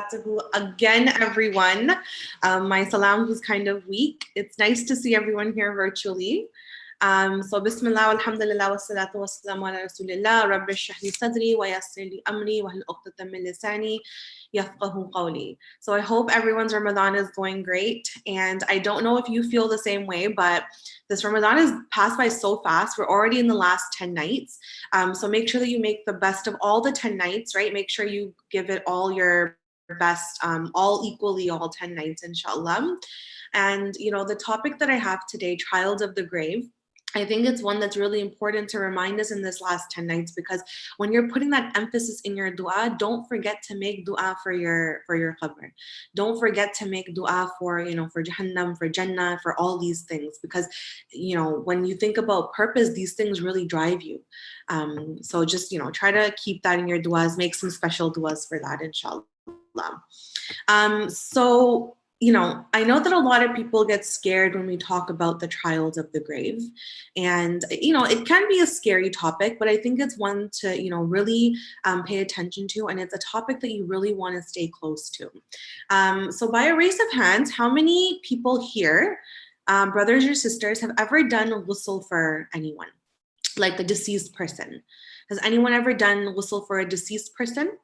barakatuhu again, everyone. My salam was kind of weak. It's nice to see everyone here virtually. So Bismillah, alhamdulillah, wa salatu wa salamu ala rasulillah, rabbi shrah li sadri wa yassir li amri wa hal uqdatan min lisani yafqahu qawli. So I hope everyone's Ramadan is going great. And I don't know if you feel the same way, but this Ramadan has passed by so fast. We're already in the last 10 nights. So make sure that you make the best of all the 10 nights, right? Make sure you give it all your best, all equally, all 10 nights, inshallah. And, the topic that I have today, trials of the grave, I think it's one that's really important to remind us in this last 10 nights, because when you're putting that emphasis in your dua, don't forget to make dua for your qabr. Don't forget to make dua for Jahannam, for Jannah, for all these things, because when you think about purpose, these things really drive you. So just try to keep that in your duas, make some special duas for that, inshallah. So I know that a lot of people get scared when we talk about the trials of the grave. And, it can be a scary topic, but I think it's one to, really pay attention to. And it's a topic that you really want to stay close to. So by a raise of hands, how many people here, brothers or sisters, have ever done ghusl for anyone, like a deceased person? Has anyone ever done ghusl for a deceased person?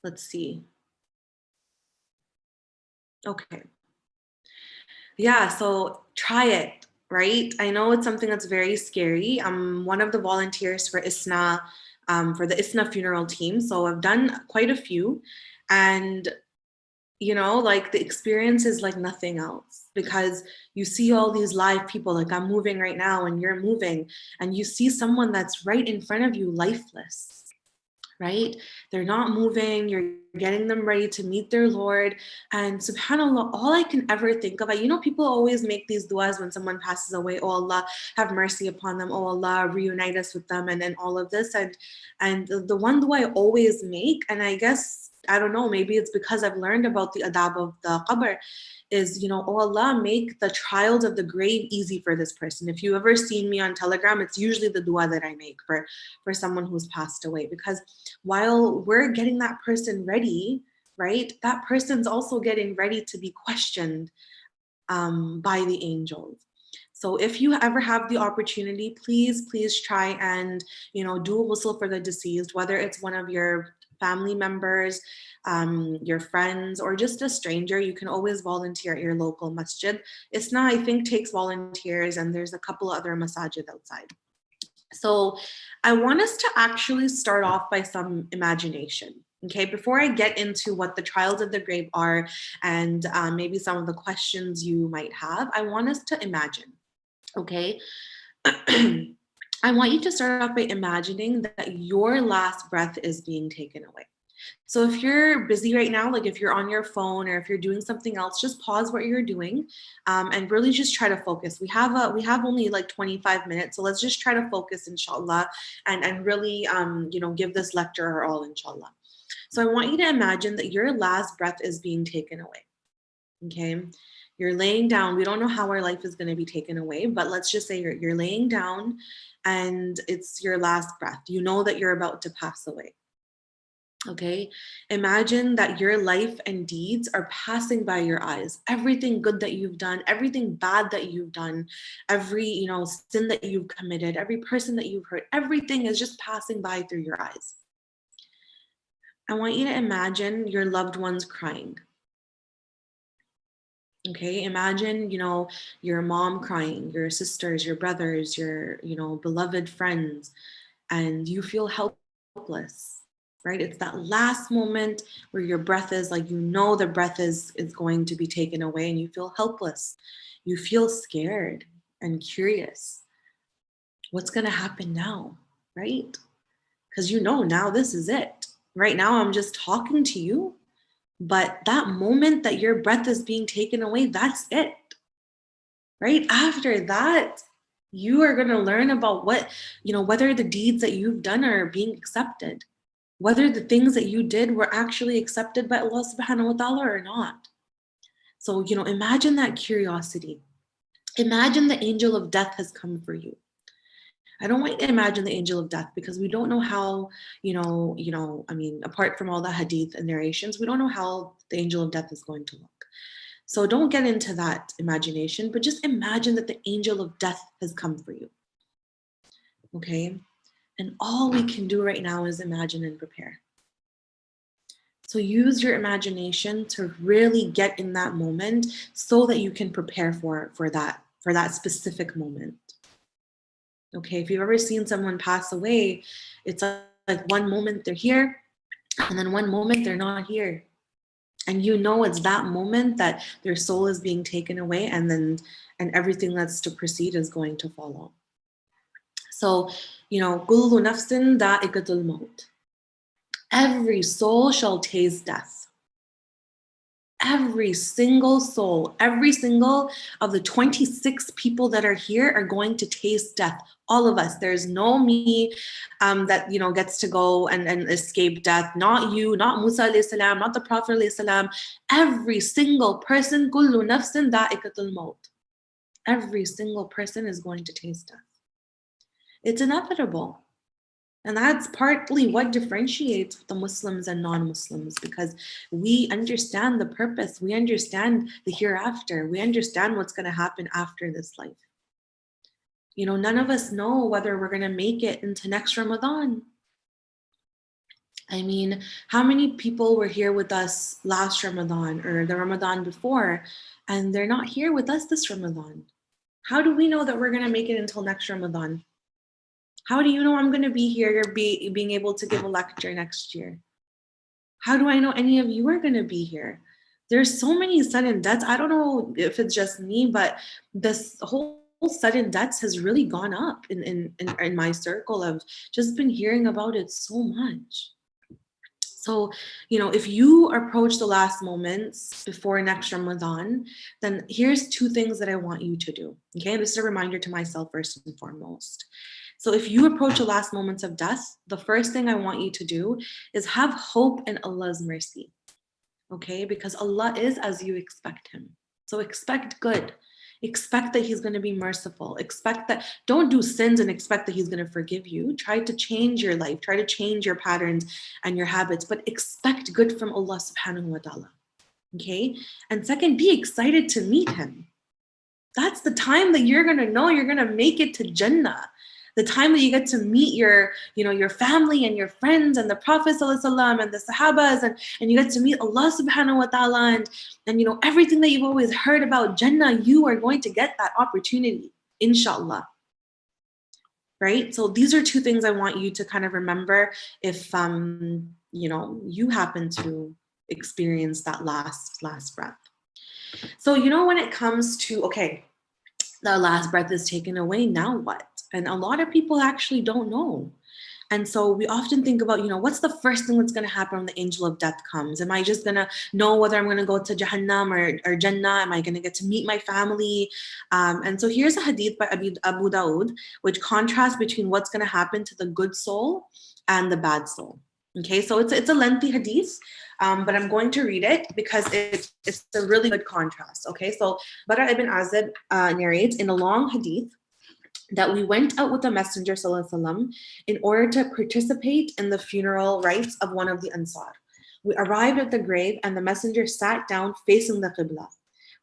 Let's see. Okay. Yeah, so try it, right? I know it's something that's very scary. I'm one of the volunteers for ISNA, for the ISNA funeral team. So I've done quite a few. And, like the experience is like nothing else, because you see all these live people, like I'm moving right now and you're moving, and you see someone that's right in front of you, lifeless. Right? They're not moving. You're getting them ready to meet their Lord. And subhanAllah, all I can ever think of, people always make these du'as when someone passes away. Oh Allah, have mercy upon them. Oh Allah, reunite us with them. And then all of this. And the one du'a I always make, and I guess, I don't know, maybe it's because I've learned about the adab of the qabr, is, oh Allah, make the trials of the grave easy for this person. If you've ever seen me on Telegram, it's usually the dua that I make for someone who's passed away. Because while we're getting that person ready, right, that person's also getting ready to be questioned by the angels. So if you ever have the opportunity, please try and, do ghusl for the deceased, whether it's one of your family members, your friends, or just a stranger. You can always volunteer at your local masjid. ISNA, I think, takes volunteers, and there's a couple other masajid outside. So I want us to actually start off by some imagination. Okay, before I get into what the trials of the grave are and maybe some of the questions you might have, I want us to imagine. Okay. I want you to start off by imagining that your last breath is being taken away. So if you're busy right now, like if you're on your phone or if you're doing something else, just pause what you're doing and really just try to focus. We have only like 25 minutes, so let's just try to focus, inshallah, and really give this lecture our all, inshallah. So I want you to imagine that your last breath is being taken away. Okay. You're laying down. We don't know how our life is going to be taken away, but let's just say you're laying down and it's your last breath. You know that you're about to pass away. Okay. Imagine that your life and deeds are passing by your eyes. Everything good that you've done, everything bad that you've done, every, sin that you've committed, every person that you've hurt, everything is just passing by through your eyes. I want you to imagine your loved ones crying. Okay, imagine, your mom crying, your sisters, your brothers, your, beloved friends, and you feel helpless, right? It's that last moment where your breath is like, the breath is going to be taken away and you feel helpless. You feel scared and curious. What's going to happen now, right? Because now this is it. Right now, I'm just talking to you. But that moment that your breath is being taken away, that's it, right? After that, you are going to learn about whether the deeds that you've done are being accepted, whether the things that you did were actually accepted by Allah subhanahu wa ta'ala or not. So, imagine that curiosity. Imagine the angel of death has come for you. I don't want you to imagine the angel of death because we don't know how, I mean, apart from all the hadith and narrations, we don't know how the angel of death is going to look. So don't get into that imagination, but just imagine that the angel of death has come for you. Okay? And all we can do right now is imagine and prepare. So use your imagination to really get in that moment so that you can prepare for that specific moment. Okay, if you've ever seen someone pass away, it's like one moment they're here and then one moment they're not here. And you know it's that moment that their soul is being taken away and everything that's to proceed is going to follow. So, kullu nafsin da'iqatul maut. Every soul shall taste death. Every single soul, every single of the 26 people that are here are going to taste death. All of us. There's no me that gets to go and escape death. Not you, not Musa alayhi salam, not the Prophet alayhi salam. Every single person, kullu nafsin da'iqatul maut. Every single person is going to taste death. It's inevitable. And that's partly what differentiates the Muslims and non-Muslims, because we understand the purpose. We understand the hereafter. We understand what's going to happen after this life. None of us know whether we're going to make it into next Ramadan. I mean, how many people were here with us last Ramadan or the Ramadan before, and they're not here with us this Ramadan? How do we know that we're going to make it until next Ramadan? How do you know I'm going to be here being able to give a lecture next year? How do I know any of you are going to be here? There's so many sudden deaths. I don't know if it's just me, but this whole sudden deaths has really gone up in my circle. I've just been hearing about it so much. So, if you approach the last moments before next Ramadan, then here's two things that I want you to do. Okay, this is a reminder to myself first and foremost. So if you approach the last moments of death, the first thing I want you to do is have hope in Allah's mercy. Okay, because Allah is as you expect Him. So expect good. Expect that He's going to be merciful. Expect that, don't do sins and expect that He's going to forgive you. Try to change your life. Try to change your patterns and your habits, but expect good from Allah subhanahu wa ta'ala. Okay? And second, be excited to meet Him. That's the time that you're going to know you're going to make it to Jannah. The time that you get to meet your family and your friends and the Prophet ﷺ and the Sahabas and you get to meet Allah subhanahu wa ta'ala and everything that you've always heard about Jannah, you are going to get that opportunity, inshallah. Right? So these are two things I want you to kind of remember if you happen to experience that last breath. So when it comes to, okay, the last breath is taken away, now what? And a lot of people actually don't know. And so we often think about, what's the first thing that's going to happen when the angel of death comes? Am I just going to know whether I'm going to go to Jahannam or Jannah? Am I going to get to meet my family? And so here's a hadith by Abu Dawood, which contrasts between what's going to happen to the good soul and the bad soul. Okay, so it's a lengthy hadith, but I'm going to read it because it's a really good contrast. Okay, so Bara ibn Azib narrates in a long hadith that we went out with the Messenger ﷺ in order to participate in the funeral rites of one of the Ansar. We arrived at the grave and the Messenger sat down facing the Qibla.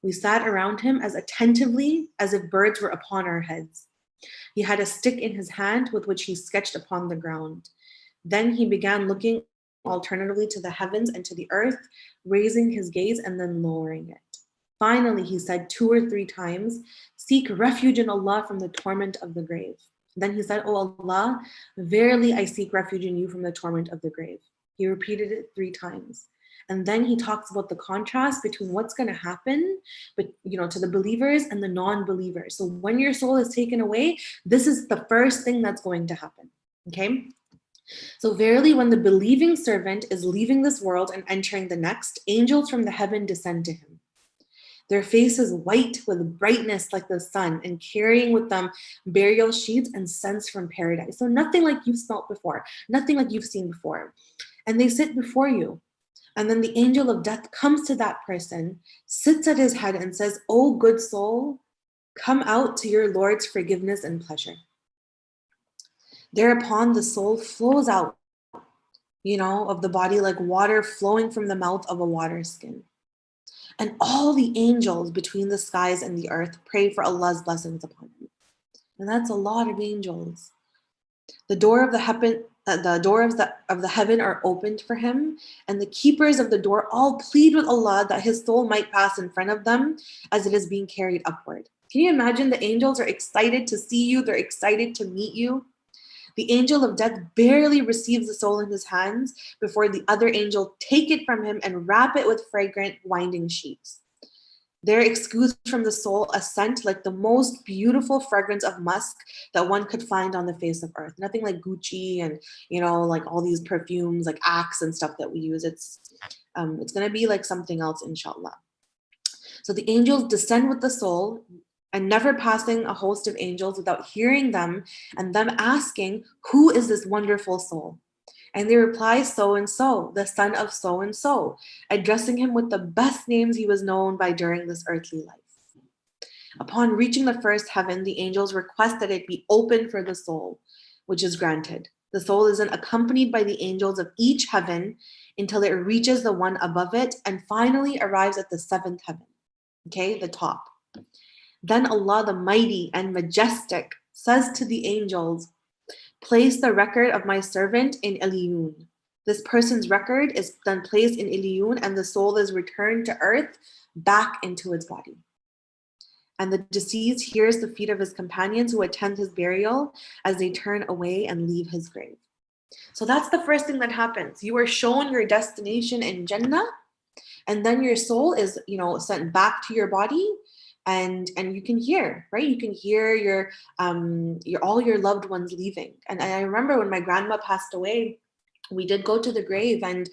We sat around him as attentively as if birds were upon our heads. He had a stick in his hand with which he sketched upon the ground. Then he began looking alternatively to the heavens and to the earth, raising his gaze and then lowering it. Finally, he said 2 or 3 times, "Seek refuge in Allah from the torment of the grave." Then he said, "O Allah, verily I seek refuge in you from the torment of the grave." He repeated it 3 times. And then he talks about the contrast between what's going to happen, but to the believers and the non-believers. So when your soul is taken away, this is the first thing that's going to happen. Okay? So verily, when the believing servant is leaving this world and entering the next, angels from the heaven descend to him. Their faces white with brightness like the sun, and carrying with them burial sheets and scents from paradise. So nothing like you've smelt before, nothing like you've seen before. And they sit before you. And then the angel of death comes to that person, sits at his head and says, "O good soul, come out to your Lord's forgiveness and pleasure." Thereupon the soul flows out, of the body like water flowing from the mouth of a water skin. And all the angels between the skies and the earth pray for Allah's blessings upon him. And that's a lot of angels. The door of the heaven are opened for him, and the keepers of the door all plead with Allah that his soul might pass in front of them as it is being carried upward. Can you imagine? The angels are excited to see you, they're excited to meet you. The angel of death barely receives the soul in his hands before the other angel take it from him and wrap it with fragrant winding sheets. There exudes from the soul a scent like the most beautiful fragrance of musk that one could find on the face of earth. Nothing like Gucci and like all these perfumes like Axe and stuff that we use. It's gonna be like something else, inshallah. So the angels descend with the soul, and never passing a host of angels without hearing them and them asking, "Who is this wonderful soul?" And they reply, "So and so, the son of so and so," addressing him with the best names he was known by during this earthly life. Upon reaching the first heaven, the angels request that it be open for the soul, which is granted. The soul is then accompanied by the angels of each heaven until it reaches the one above it and finally arrives at the seventh heaven, okay, the top. Then Allah, the Mighty and Majestic, says to the angels, "Place the record of my servant in Iliyun." This person's record is then placed in Iliyun, and the soul is returned to earth back into its body. And the deceased hears the feet of his companions who attend his burial as they turn away and leave his grave. So that's the first thing that happens. You are shown your destination in Jannah, and then your soul is, sent back to your body. And you can hear, right? You can hear your all your loved ones leaving. And I remember when my grandma passed away, we did go to the grave, and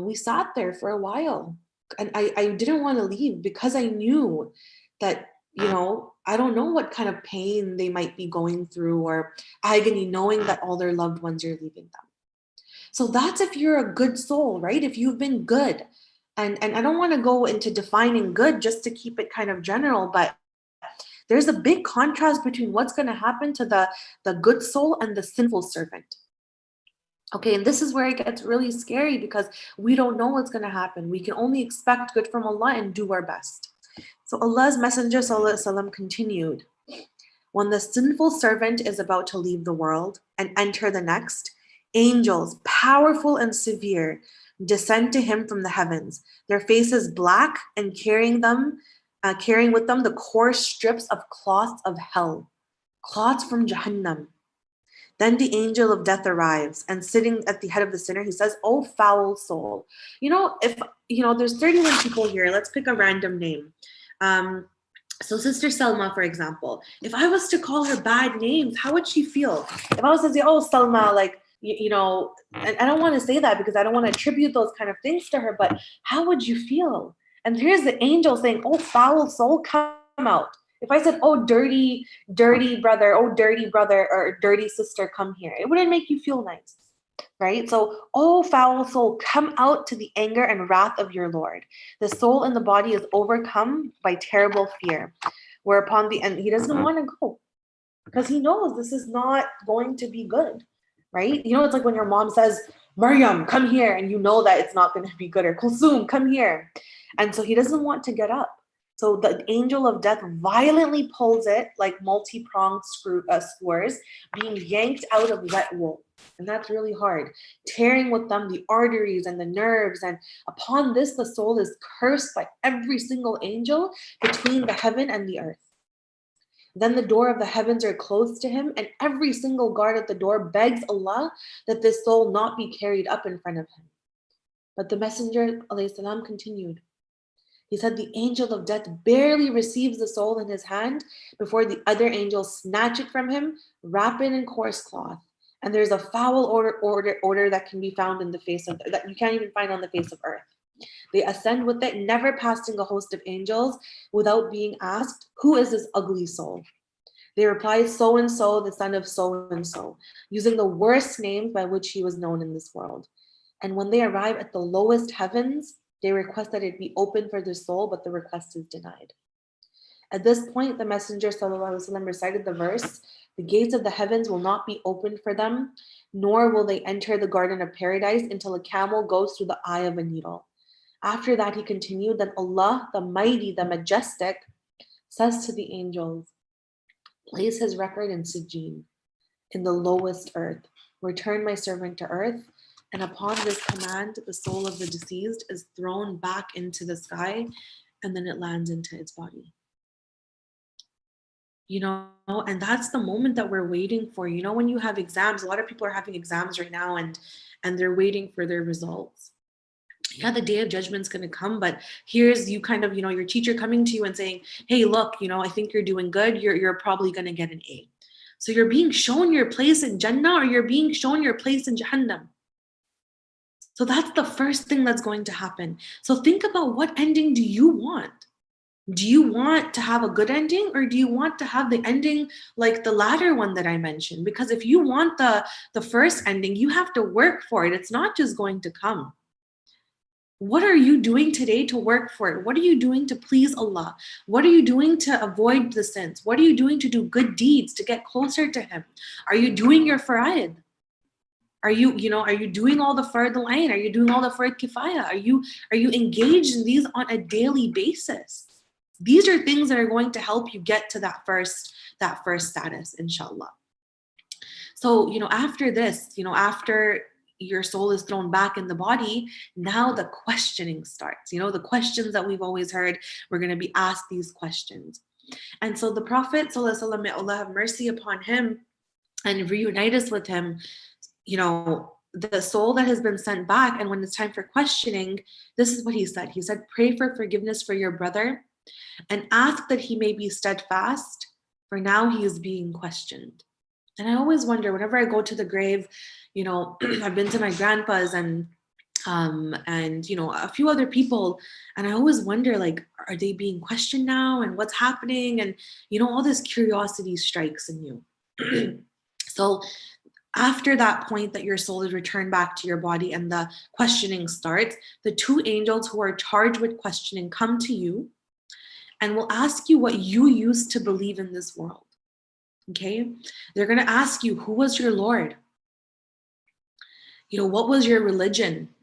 we sat there for a while. And I didn't want to leave because I knew that, I don't know what kind of pain they might be going through or agony, knowing that all their loved ones are leaving them. So that's if you're a good soul, right? If you've been good. And I don't want to go into defining good just to keep it kind of general, but there's a big contrast between what's going to happen to the good soul and the sinful servant. Okay, and this is where it gets really scary because we don't know what's going to happen. We can only expect good from Allah and do our best. So Allah's Messenger ﷺ continued, "When the sinful servant is about to leave the world and enter the next, angels, powerful and severe, descend to him from the heavens, their faces black and carrying with them the coarse strips of cloths of hell, cloths from Jahannam. Then the angel of death arrives, and sitting at the head of the sinner, he says, 'Oh foul soul.'" If there's 31 people here, let's pick a random name. So Sister Selma, for example, if I was to call her bad names, how would she feel? If I was to say, "Oh, Selma," like, and I don't want to say that because I don't want to attribute those kind of things to her, but how would you feel? And here's the angel saying, "Oh, foul soul, come out." If I said, "Oh, dirty brother, or dirty sister, come here," it wouldn't make you feel nice, right? So, "Oh, foul soul, come out to the anger and wrath of your Lord." The soul in the body is overcome by terrible fear, whereupon and he doesn't want to go because he knows this is not going to be good. Right? It's like when your mom says, "Maryam, come here," and you know that it's not going to be good, or "Kulsoom, come here." And so he doesn't want to get up. So the angel of death violently pulls it like multi-pronged skewers being yanked out of wet wool. And that's really hard. Tearing with them the arteries and the nerves. And upon this, the soul is cursed by every single angel between the heaven and the earth. Then the door of the heavens are closed to him, and every single guard at the door begs Allah that this soul not be carried up in front of him. But the Messenger ﷺ continued. He said, "The angel of death barely receives the soul in his hand before the other angels snatch it from him, wrap it in coarse cloth. And there's a foul order that can be found in the face of that you can't even find on the face of earth. They ascend with it, never passing a host of angels without being asked, 'Who is this ugly soul?' They reply, 'So and so, the son of so and so,' using the worst names by which he was known in this world. And when they arrive at the lowest heavens, they request that it be open for their soul, but the request is denied. At this point, the Messenger ﷺ recited the verse, "The gates of the heavens will not be opened for them, nor will they enter the garden of paradise until a camel goes through the eye of a needle." After that, he continued, "Then Allah, the Mighty, the Majestic, says to the angels, place his record in Sijin, in the lowest earth. Return my servant to earth." And upon this command, the soul of the deceased is thrown back into the sky, and then it lands into its body. And that's the moment that we're waiting for. When you have exams, a lot of people are having exams right now, and they're waiting for their results. Yeah, the day of judgment's going to come, but here's you kind of, your teacher coming to you and saying, "Hey, look, I think you're doing good. You're probably going to get an A." So you're being shown your place in Jannah, or you're being shown your place in Jahannam. So that's the first thing that's going to happen. So think about, what ending do you want? Do you want to have a good ending, or do you want to have the ending like the latter one that I mentioned? Because if you want the first ending, you have to work for it. It's not just going to come. What are you doing today to work for it? What are you doing to please Allah? What are you doing to avoid the sins? What are you doing to do good deeds, to get closer to Him? Are you doing your fara'id? Are you doing all the fard al-ain? Are you doing all the fard kifaya? Are you engaged in these on a daily basis? These are things that are going to help you get to that first status, inshallah. So, after this, after your soul is thrown back in the body, now the questioning starts. The questions that we've always heard, we're going to be asked these questions. And so the Prophet, sallallahu alaihi wasallam, may Allah have mercy upon him and reunite us with him, the soul that has been sent back, and when it's time for questioning, this is what he said. He said, "Pray for forgiveness for your brother and ask that he may be steadfast, for now he is being questioned." And I always wonder, whenever I go to the grave, I've been to my grandpa's and a few other people, and I always wonder, like, are they being questioned now, and what's happening? And all this curiosity strikes in you. So after that point that your soul is returned back to your body and the questioning starts, the two angels who are charged with questioning come to you and will ask you what you used to believe in this world. Okay? They're going to ask you, who was your Lord? What was your religion?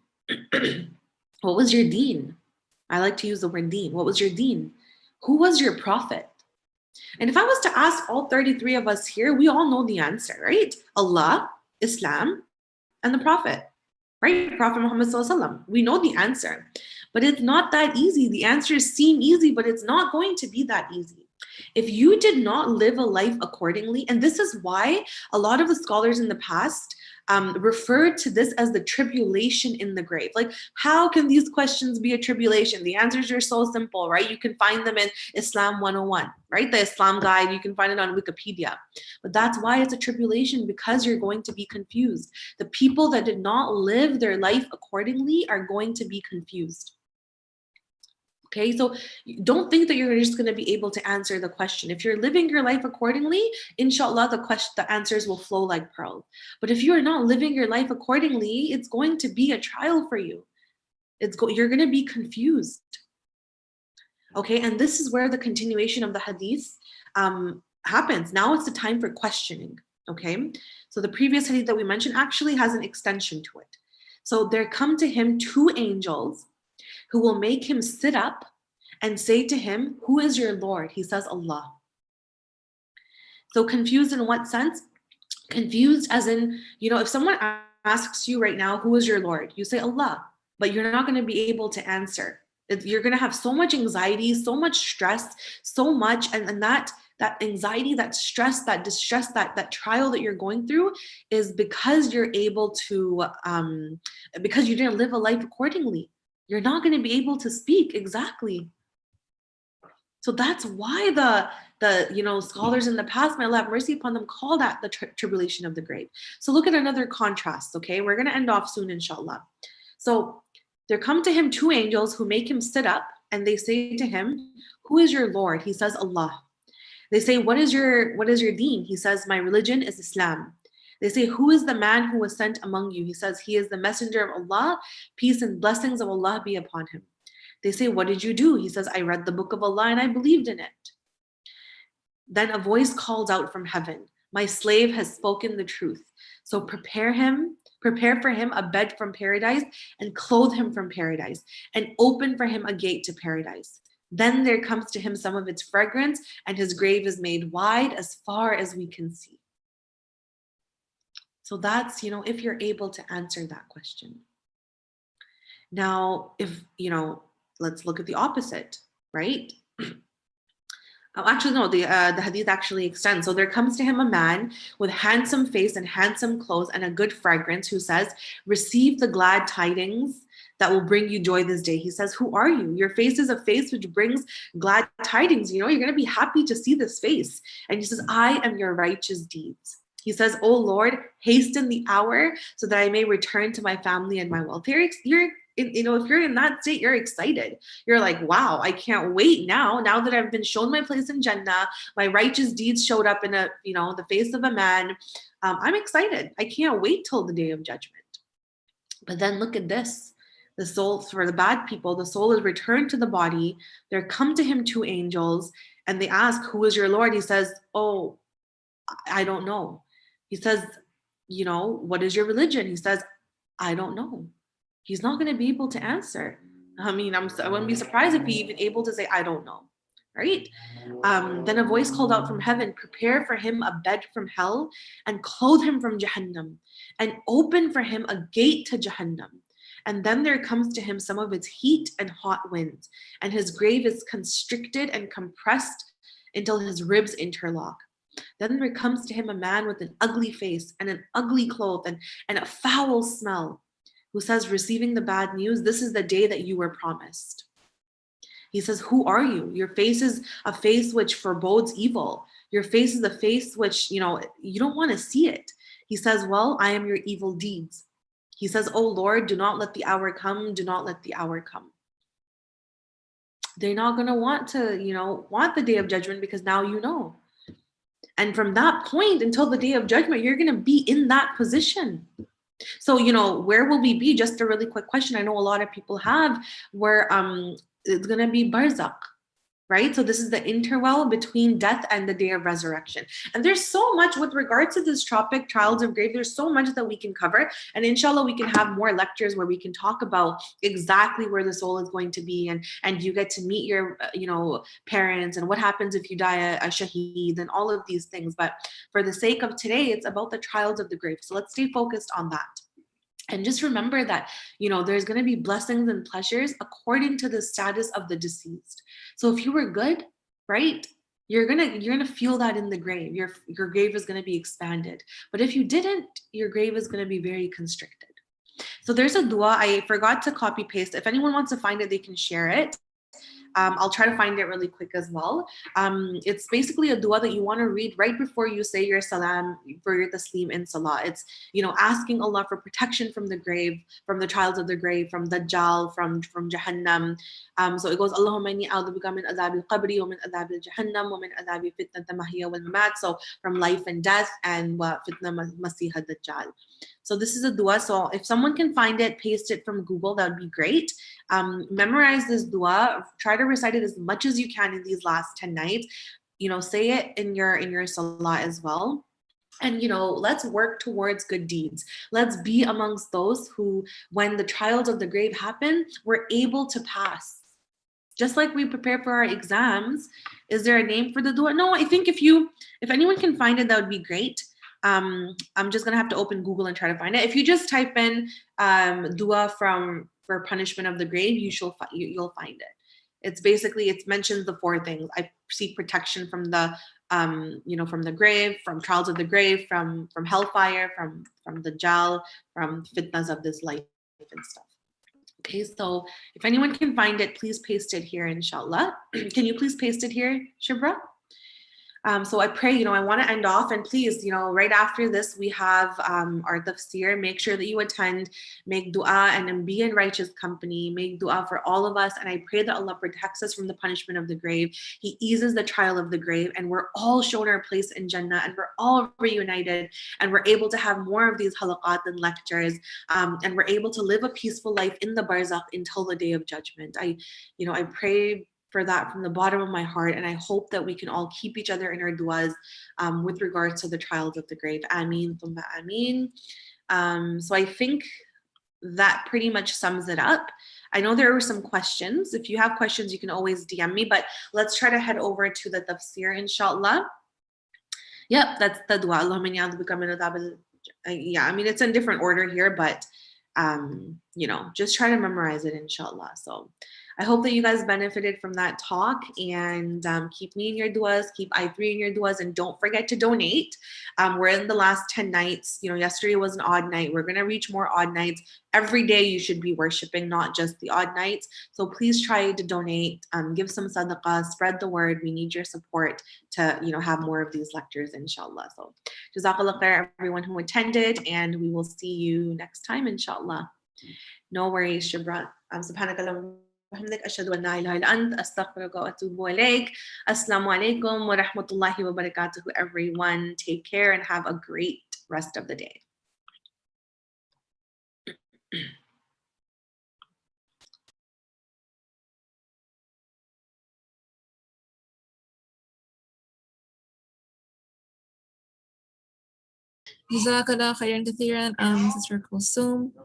What was your deen? I like to use the word deen. What was your deen? Who was your prophet? And if I was to ask all 33 of us here, we all know the answer, right? Allah, Islam, and the Prophet, right? Prophet Muhammad sallallahu alaihi wasallam. We know the answer, but it's not that easy. The answers seem easy, but it's not going to be that easy. If you did not live a life accordingly, and this is why a lot of the scholars in the past referred to this as the tribulation in the grave. Like, how can these questions be a tribulation? The answers are so simple, right? You can find them in Islam 101, right? The Islam guide, you can find it on Wikipedia. But that's why it's a tribulation, because you're going to be confused. The people that did not live their life accordingly are going to be confused. Okay, so don't think that you're just going to be able to answer the question. If you're living your life accordingly, inshallah, the answers will flow like pearls. But if you are not living your life accordingly, it's going to be a trial for you. You're going to be confused. Okay, and this is where the continuation of the hadith happens. Now it's the time for questioning. Okay, so the previous hadith that we mentioned actually has an extension to it. So there come to him two angels who will make him sit up and say to him, "Who is your Lord?" He says, "Allah." So confused in what sense? Confused as in, if someone asks you right now, "Who is your Lord?" You say, "Allah," but you're not going to be able to answer. You're going to have so much anxiety, so much stress, so much, and that anxiety, that stress, that distress, that trial that you're going through is because you're able to, because you didn't live a life accordingly. You're not going to be able to speak exactly. So that's why the scholars in the past, may Allah have mercy upon them, call that the tribulation of the grave. So look at another contrast, okay? We're going to end off soon, inshallah. So there come to him two angels who make him sit up, and they say to him, "Who is your Lord?" He says, "Allah." They say, what is your deen?" He says, "My religion is Islam." They say, "Who is the man who was sent among you?" He says, "He is the messenger of Allah. Peace and blessings of Allah be upon him." They say, "What did you do?" He says, "I read the book of Allah and I believed in it." Then a voice called out from heaven, my slave has spoken the truth. So prepare for him a bed from paradise, and clothe him from paradise, and open for him a gate to paradise. Then there comes to him some of its fragrance, and his grave is made wide as far as we can see. So that's, if you're able to answer that question. Now, if, let's look at the opposite, right? Oh, actually, no, the hadith actually extends. So there comes to him a man with handsome face and handsome clothes and a good fragrance who says, receive the glad tidings that will bring you joy this day. He says, who are you? Your face is a face which brings glad tidings. You're going to be happy to see this face. And he says, I am your righteous deeds. He says, oh Lord, hasten the hour so that I may return to my family and my wealth. If you're in that state, you're excited. You're like, wow, I can't wait now that I've been shown my place in Jannah, my righteous deeds showed up in the face of a man. I'm excited. I can't wait till the day of judgment. But then look at this. The soul, for the bad people, the soul is returned to the body. There come to him two angels and they ask, who is your Lord? He says, oh, I don't know. He says, what is your religion? He says, I don't know. He's not going to be able to answer. I mean, I wouldn't be surprised if he even able to say, I don't know, right? Then a voice called out from heaven, prepare for him a bed from hell and clothe him from Jahannam and open for him a gate to Jahannam. And then there comes to him some of its heat and hot winds, and his grave is constricted and compressed until his ribs interlock. Then there comes to him a man with an ugly face and an ugly cloth and a foul smell, who says, receiving the bad news, this is the day that you were promised. He says, who are you? Your face is a face which forebodes evil. Your face is a face which, you don't want to see it. He says, well, I am your evil deeds. He says, oh Lord, do not let the hour come. Do not let the hour come. They're not going to want the day of judgment because now you know. And from that point until the day of judgment, you're going to be in that position. So, where will we be? Just a really quick question. I know a lot of people have where it's going to be barzakh, right? So this is the interval between death and the day of resurrection. And there's so much with regards to this topic, trials of grave. There's so much that we can cover. And inshallah, we can have more lectures where we can talk about exactly where the soul is going to be. And you get to meet your, parents and what happens if you die a shaheed and all of these things. But for the sake of today, it's about the trials of the grave. So let's stay focused on that. And just remember that, there's going to be blessings and pleasures according to the status of the deceased. So if you were good, right, you're gonna feel that in the grave. Your grave is going to be expanded. But if you didn't, your grave is going to be very constricted. So there's a dua. I forgot to copy paste. If anyone wants to find it, they can share it. I'll try to find it really quick as well. It's basically a dua that you want to read right before you say your salam for your taslim in salah. It's, asking Allah for protection from the grave, from the trials of the grave, from Dajjal, from Jahannam. So it goes, Allahumma inni a'udhu bika min adhab al-qabri wa min adhab al-jahannam wa min adhab fitnat al-mahya wal-mamat. So from life and death and wa fitna masih ad-dajjal. So this is a dua. So if someone can find it, paste it from Google, that would be great. Memorize this dua. Try to recite it as much as you can in these last 10 nights. Say it in your salah as well. And, let's work towards good deeds. Let's be amongst those who, when the trials of the grave happen, we're able to pass. Just like we prepare for our exams. Is there a name for the dua? No, I think if anyone can find it, that would be great. I'm just gonna have to open Google and try to find it. If you just type in dua for punishment of the grave, you'll find it. It's basically, it mentions the four things. I seek protection from the from the grave, from trials of the grave, from hellfire, from the Dajjal, from fitnas of this life and stuff. Okay, so if anyone can find it, please paste it here, inshallah. Can you please paste it here, Shibra? So I pray, I want to end off, and please, right after this, we have our tafsir. Make sure that you attend, make dua, and be in righteous company. Make dua for all of us, and I pray that Allah protects us from the punishment of the grave. He eases the trial of the grave, and we're all shown our place in Jannah, and we're all reunited, and we're able to have more of these halaqat and lectures, and we're able to live a peaceful life in the barzakh until the day of judgment. I pray for that from the bottom of my heart. And I hope that we can all keep each other in our duas with regards to the trials of the grave. Ameen, thumma ameen. So I think that pretty much sums it up. I know there were some questions. If you have questions, you can always DM me, but let's try to head over to the tafsir, inshallah. Yep, that's the dua. Allahumma inni a'udhu bika min adhabil. Yeah, I mean, it's in different order here, but just try to memorize it, inshallah. So I hope that you guys benefited from that talk, and keep me in your duas, keep I3 in your duas, and don't forget to donate. We're in the last 10 nights. Yesterday was an odd night. We're going to reach more odd nights. Every day you should be worshiping, not just the odd nights. So please try to donate, give some sadaqah, spread the word. We need your support to, have more of these lectures, inshallah. So Jazakallah khair, everyone who attended, and we will see you next time, inshallah. No worries, Shibra. Subhanakallah. أشهد أن لا إله إلا أنت أستغفرك وأتوب إليك. Assalamu alaikum wa rahmatullahi wa barakatuh, everyone. Take care and have a great rest of the day. Jazakallah khairan kathiran, Sister Kulsoom.